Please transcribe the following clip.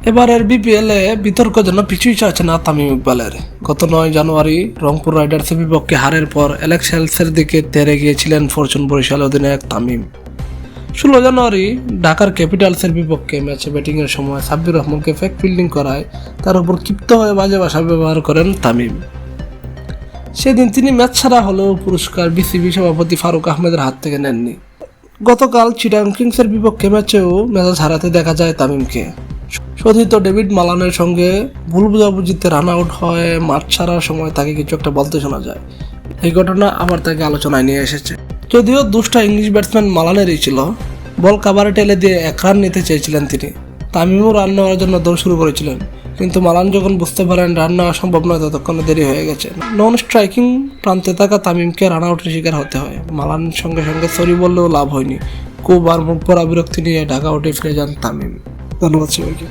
এবারের বিপিএলে বিতর্ক যেন পিছুই চাচ্ছে না তামিম ইকবালের। গত 9 জানুয়ারি রংপুর রাইডার্সের বিপক্ষে হারের পর অ্যালেক্স হেলসের দিকে তেরে গিয়েছিলেন ফরচুন বরিশাল অধিনায়ক তামিম। 16 জানুয়ারি ঢাকার ক্যাপিটালসের বিপক্ষে ম্যাচে ব্যাটিংয়ের সময় সাব্বির রহমানকে ফেক ফিল্ডিং করায় তার উপর ক্ষিপ্ত হয়ে বাজে ভাষা ব্যবহার করেন তামিম। সেদিন তিনি ম্যাচ ছাড়া হলেও পুরস্কার বিসিবি সভাপতি ফারুক আহমেদের হাত থেকে নেননি। গতকাল চিটাগং কিংসের বিপক্ষে ম্যাচেও মেজাজ হারাতে দেখা যায় তামিমকে। সতীর্থ ডেভিড মালানের সঙ্গে ভুল বুঝাবুঝিতে রান আউট হয়ে মাঠ ছাড়ার সময় তাকে কিছু একটা বলতে শোনা যায়। এই ঘটনা আবার তাকে আলোচনায় নিয়ে এসেছে। যদিও দোষটা ইংলিশ ব্যাটসম্যান মালানেরই ছিল। বল কাভারে টেলে দিয়ে 1 রান নিতে চেয়েছিলেন তিনি। তামিমও রান নেওয়ার জন্য দৌড় শুরু করেছিলেন, কিন্তু মালান যখন বুঝতে পারেন রান নেওয়া সম্ভব নয় ততক্ষণে দেরি হয়ে গেছে। নন স্ট্রাইকিং প্রান্তে থাকা তামিমকে রান আউটের শিকার হতে হয়। মালানের সঙ্গে সঙ্গে সরি বললেও লাভ হয়নি। খুব আর মুখ পড়া বিরক্তি নিয়ে ঢাকা আউটে ফিরে যান তামিম। ধন্যবাদ সবাইকে।